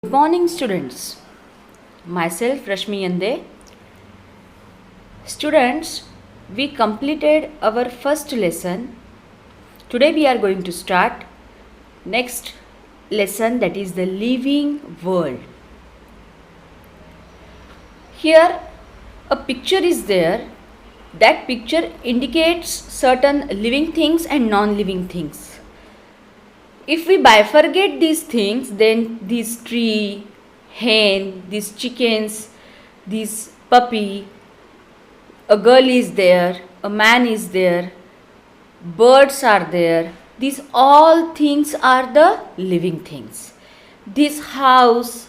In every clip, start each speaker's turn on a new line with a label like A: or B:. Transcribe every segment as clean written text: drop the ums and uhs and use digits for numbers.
A: Good morning, students. Myself Rashmi Yande. Students, we completed our first lesson. Today we are going to start next lesson, that is the living world. Here a picture is there. That picture indicates certain living things and non-living things. If we bifurcate these things, then this tree, hen, these chickens, this puppy, a girl is there, a man is there, birds are there. These all things are the living things. This house,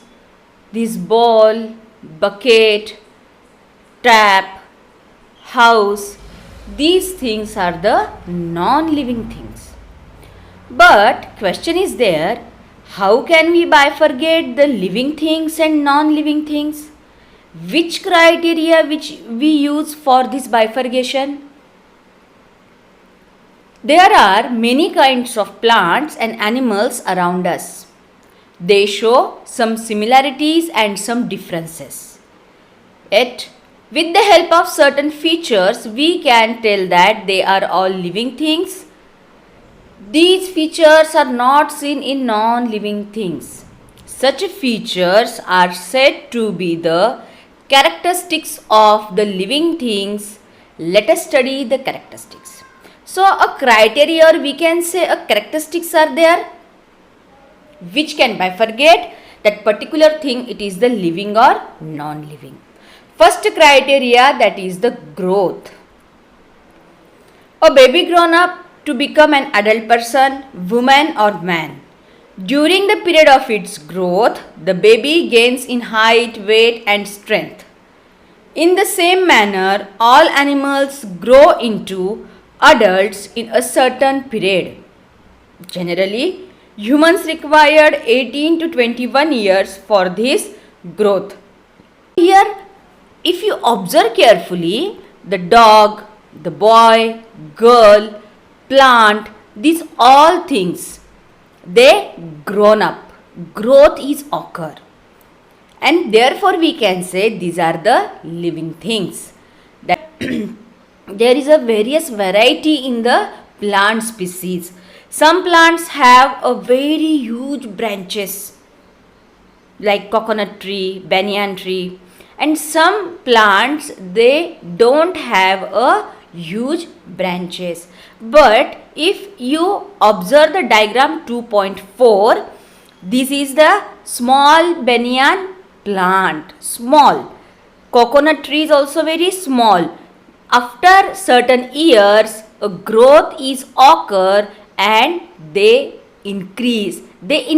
A: this ball, bucket, tap, house, these things are the non-living things. But question is there, how can we bifurcate the living things and non-living things? Which criteria which we use for this bifurcation? There are many kinds of plants and animals around us. They show some similarities and some differences. Yet, with the help of certain features, we can tell that they are all living things. These features are not seen in non-living things. Such features are said to be the characteristics of the living things. Let us study the characteristics. So, a criteria, or we can say a characteristics are there which can bifurcate that particular thing, it is the living or non-living. First criteria, that is the growth. A baby grown up to become an adult person, woman or man. During the period of its growth, the baby gains in height, weight and strength. In the same manner, all animals grow into adults in a certain period. Generally, humans required 18 to 21 years for this growth. Here, if you observe carefully, the dog, the boy, girl, plant, these all things, they grown up. Growth is occur. And therefore we can say these are the living things. That there is a various variety in the plant species. Some plants have a very huge branches like coconut tree, banyan tree, and some plants they don't have a huge branches. But if you observe the diagram 2.4, this is the small banyan plant, small. Coconut tree is also very small. After certain years, a growth is occur and they increase. They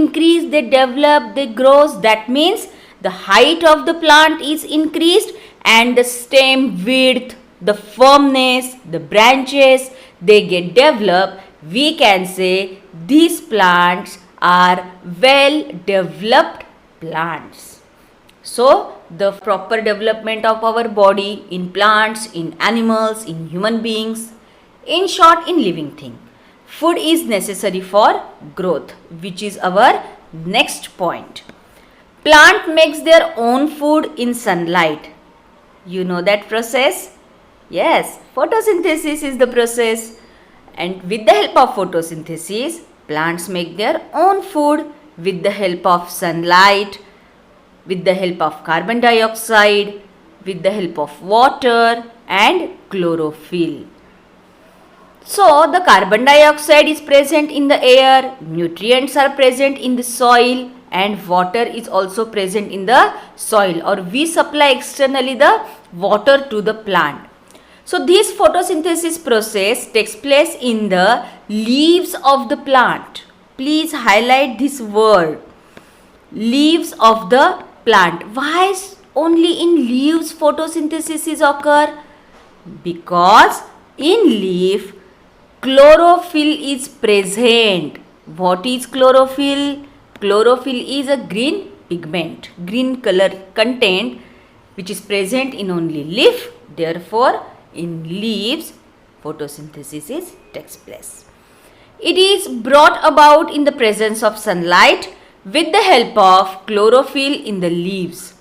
A: develop, they grow. That means the height of the plant is increased and the stem width, the firmness, the branches, they get developed. We can say these plants are well developed plants. So, the proper development of our body in plants, in animals, in human beings, in short, in living thing. Food is necessary for growth, which is our next point. Plant makes their own food in sunlight. You know that process? Yes, photosynthesis is the process. And with the help of photosynthesis, plants make their own food with the help of sunlight, with the help of carbon dioxide, with the help of water and chlorophyll. So, the carbon dioxide is present in the air, nutrients are present in the soil and water is also present in the soil, or we supply externally the water to the plant. So, this photosynthesis process takes place in the leaves of the plant. Please highlight this word, leaves of the plant. Why only in leaves photosynthesis is occur? Because in leaf chlorophyll is present. What is chlorophyll? Chlorophyll is a green pigment, green color content which is present in only leaf. Therefore, in leaves photosynthesis takes place. It is brought about in the presence of sunlight with the help of chlorophyll in the leaves.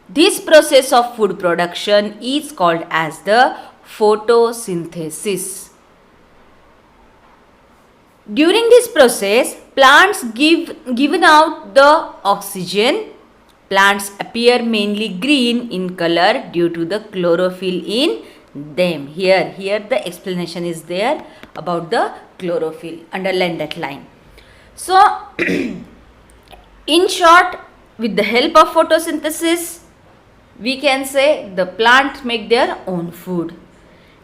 A: This process of food production is called as the photosynthesis. During this process, plants given out the oxygen. Plants appear mainly green in color due to the chlorophyll in them. Here the explanation is there about the chlorophyll. Underline that line. So, in short, with the help of photosynthesis, we can say the plant make their own food.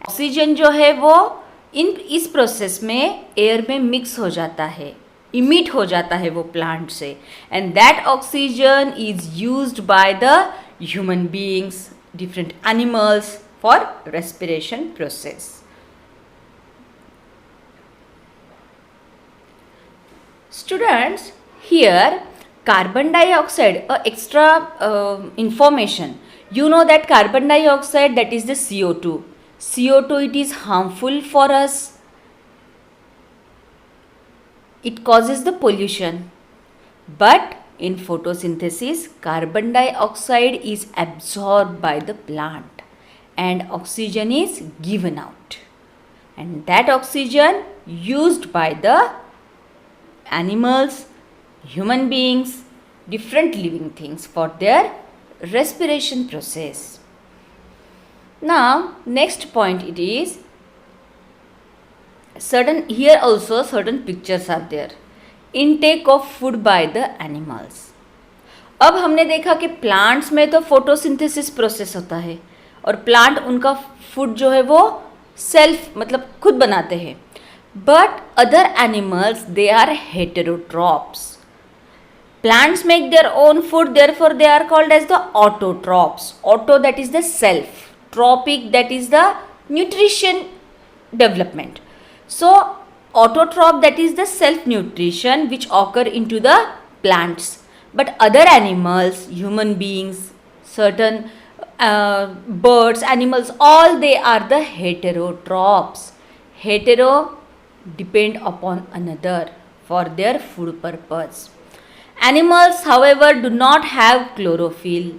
A: Oxygen जो है वो इस process में air में mix हो जाता है, emit हो जाता है वो प्लांट से, and that oxygen is used by the human beings, different animals for respiration process. Students, here carbon dioxide, extra information. You know that carbon dioxide, that is the CO2. CO2, it is harmful for us. It causes the pollution. But in photosynthesis, carbon dioxide is absorbed by the plant and oxygen is given out. And that oxygen used by the animals, human beings, different living things for their respiration process. Now, next point it is here also certain pictures are there. Intake of food by the animals. अब हमने देखा कि plants में तो photosynthesis process होता है और plant उनका फूड जो है वो सेल्फ मतलब खुद बनाते हैं. But other animals, they are heterotrophs. Plants make their own food, therefore they are called as the autotrophs. Auto, that is the self. Trophic, that is the nutrition development. So, autotroph, that is the self-nutrition which occur into the plants. But other animals, human beings, certain birds, animals, all they are the heterotrophs. Hetero depend upon another for their food purpose. Animals, however, do not have chlorophyll.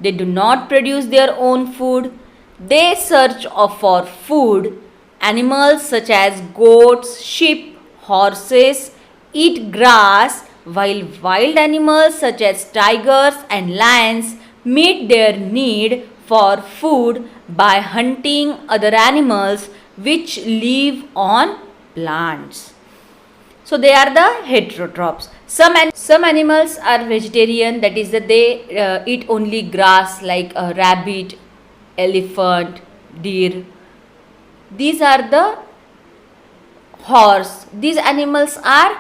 A: They do not produce their own food. They search for food. Animals such as goats, sheep, horses eat grass, while wild animals such as tigers and lions meet their need for food by hunting other animals which live on plants. So they are the heterotrophs. Some animals are vegetarian, that is that they eat only grass, like a rabbit, elephant, deer. These are the horse. These animals are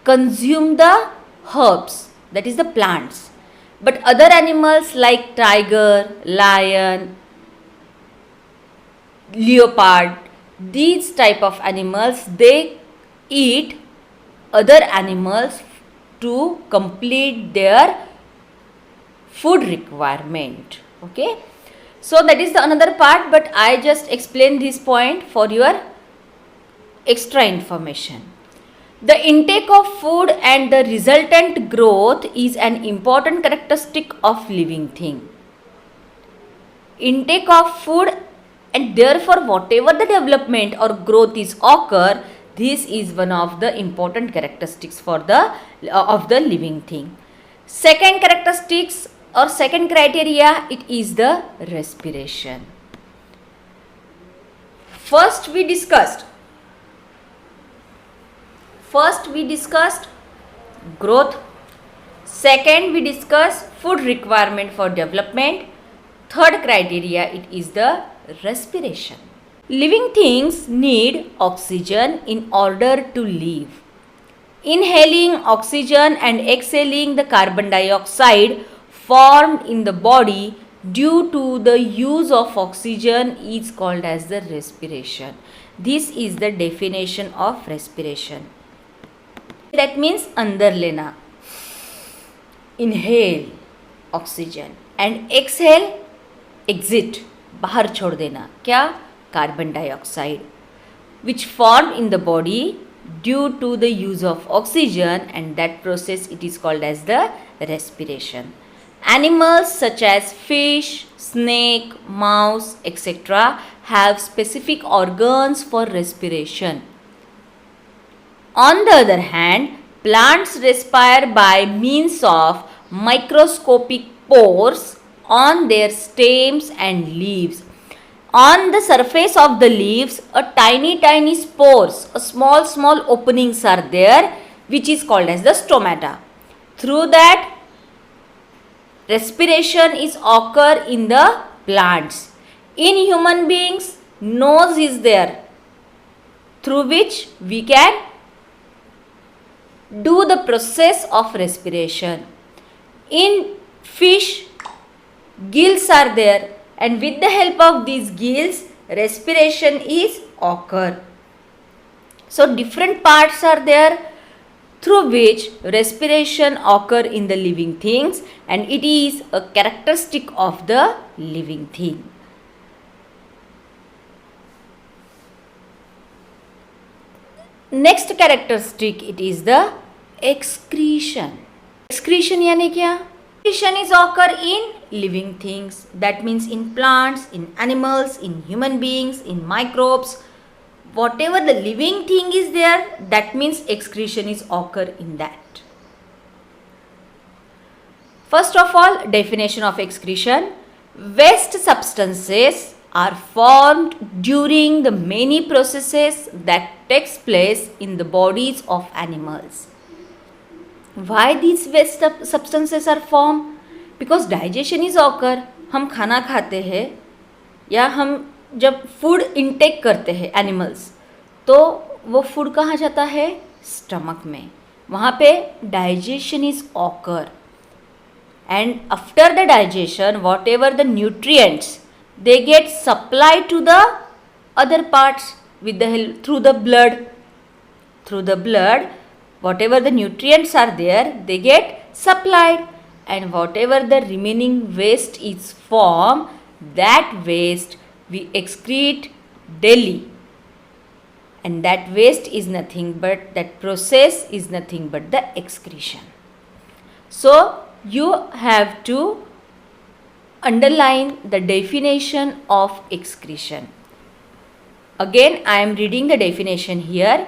A: consume the herbs, that is the plants. But other animals like tiger, lion, leopard, these type of animals, they eat other animals to complete their food requirement. Okay, so that is the another part, but I just explained this point for your extra information. The intake of food and the resultant growth is an important characteristic of living thing. Intake of food, and therefore whatever the development or growth is occur, this is one of the important characteristics for the of the living thing. Second characteristics or second criteria, it is the respiration. First we discussed growth. Second we discussed food requirement for development. Third criteria, it is the respiration. Living things need oxygen in order to live. Inhaling oxygen and exhaling the carbon dioxide formed in the body due to the use of oxygen is called as the respiration. This is the definition of respiration. That means अंदर लेना, inhale oxygen and exhale, exit, बाहर छोड़ देना. क्या? Carbon dioxide, which formed in the body due to the use of oxygen, and that process it is called as the respiration. Animals such as fish, snake, mouse, etc. have specific organs for respiration. On the other hand, plants respire by means of microscopic pores on their stems and leaves. On the surface of the leaves, a tiny spores, a small openings are there, which is called as the stomata. Through that, respiration is occur in the plants. In human beings, nose is there, through which we can do the process of respiration. In fish, gills are there, and with the help of these gills, respiration is occur. So different parts are there through which respiration occur in the living things, and it is a characteristic of the living thing. Next characteristic, it is the excretion. Excretion यानी क्या? Excretion is occur in living things. That means in plants, in animals, in human beings, in microbes. Whatever the living thing is there, that means excretion is occur in that. First of all, definition of excretion. Waste substances are formed during the many processes that takes place in the bodies of animals. Why these waste substances are formed? Because digestion is occur. हम खाना खाते हैं या हम जब food intake करते हैं animals, तो वो फूड कहाँ जाता है? स्टमक में. वहाँ पे digestion is occur, and after the digestion what ever the nutrients they get supplied to the other parts with the help through the blood. Through the blood, whatever the nutrients are there, they get supplied, and whatever the remaining waste is formed, that waste we excrete daily, and that waste is nothing but, that process is nothing but the excretion. So you have to underline the definition of excretion. Again, I am reading the definition here.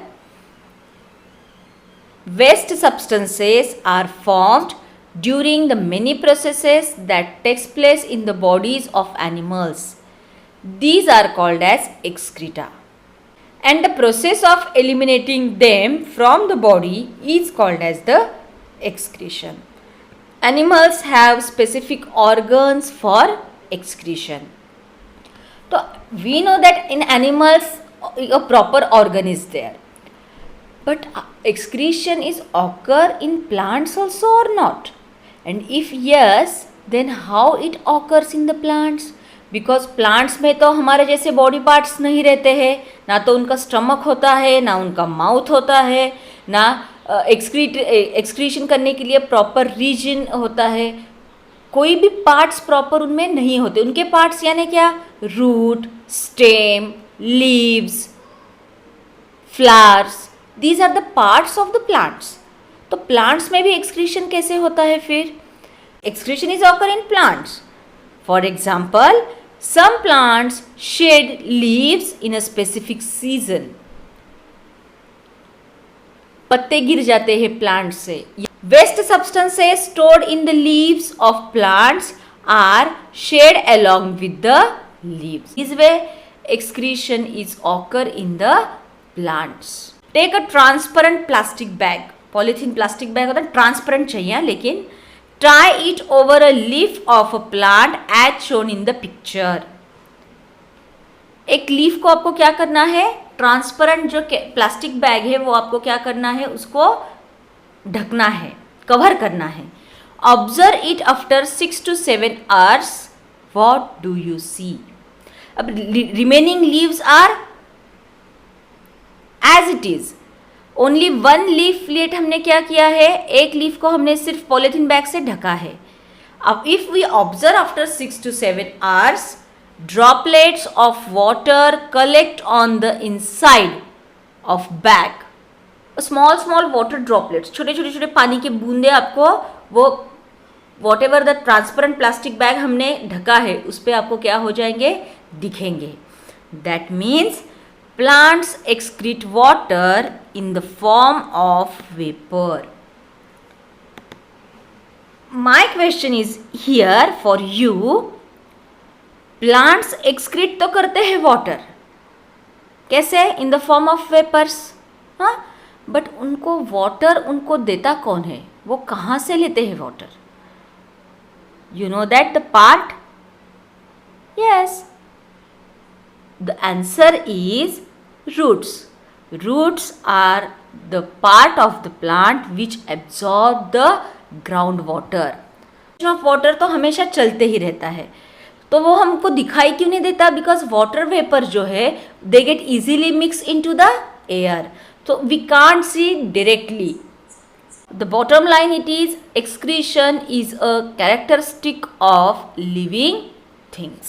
A: Waste substances are formed during the many processes that takes place in the bodies of animals. These are called as excreta, and the process of eliminating them from the body is called as the excretion. Animals have specific organs for excretion. So we know that in animals a proper organ is there, but excretion is occur in plants also or not? And if yes, then how it occurs in the plants? Because plants में तो हमारे जैसे body parts नहीं रहते हैं, ना तो उनका स्टमक होता है, ना उनका माउथ होता है, ना एक्सक्रीशन करने के लिए प्रॉपर रीजन होता है. कोई भी पार्ट्स प्रॉपर उनमें नहीं होते. उनके पार्ट्स यानी क्या? Root, stem, leaves, flowers, these are the parts of the plants. तो प्लांट्स में भी एक्सक्रीशन कैसे होता है? फिर excretion is occur in plants. For example, some plants shed leaves in a specific season. पत्ते गिर जाते हैं प्लांट से. Waste substances stored in the leaves of plants are shed along with the leaves. This way excretion is occur in the plants. Take a transparent plastic bag. Polythene plastic bag होता है, transparent चाहिए, लेकिन try it over a leaf of a plant as shown in the picture. एक leaf को आपको क्या करना है? ट्रांसपेरेंट जो प्लास्टिक बैग है वो आपको क्या करना है? उसको ढकना है, कवर करना है. Observe it after 6 to 7 hours. What do you see? अब remaining leaves are as it is. Only one leaf left हमने क्या किया है? एक लीफ को हमने सिर्फ पॉलीथीन बैग से ढका है. अब if we observe after 6 to 7 hours, droplets of water collect on the inside of bag. Small small water droplets, छोटे छोटे छोटे पानी के बूंदे आपको वो what ever the transparent plastic bag हमने ढका है उस पर आपको क्या हो जाएंगे, दिखेंगे. That means plants excrete water in the form of vapour. My question is here for you, plants excrete तो करते हैं वाटर, कैसे, in the form of vapours. हाँ, बट उनको वाटर उनको देता कौन है, वो कहाँ से लेते हैं water? You know that the part? Yes. The answer is roots. Roots are the part of the plant which absorb the groundwater. of water तो हमेशा चलते ही रहता है, तो वो हमको दिखाई क्यों नहीं देता? बिकॉज वाटर वेपर जो है they get easily mix into the air, तो we can't see directly. The bottom line it is, excretion is a characteristic of living things.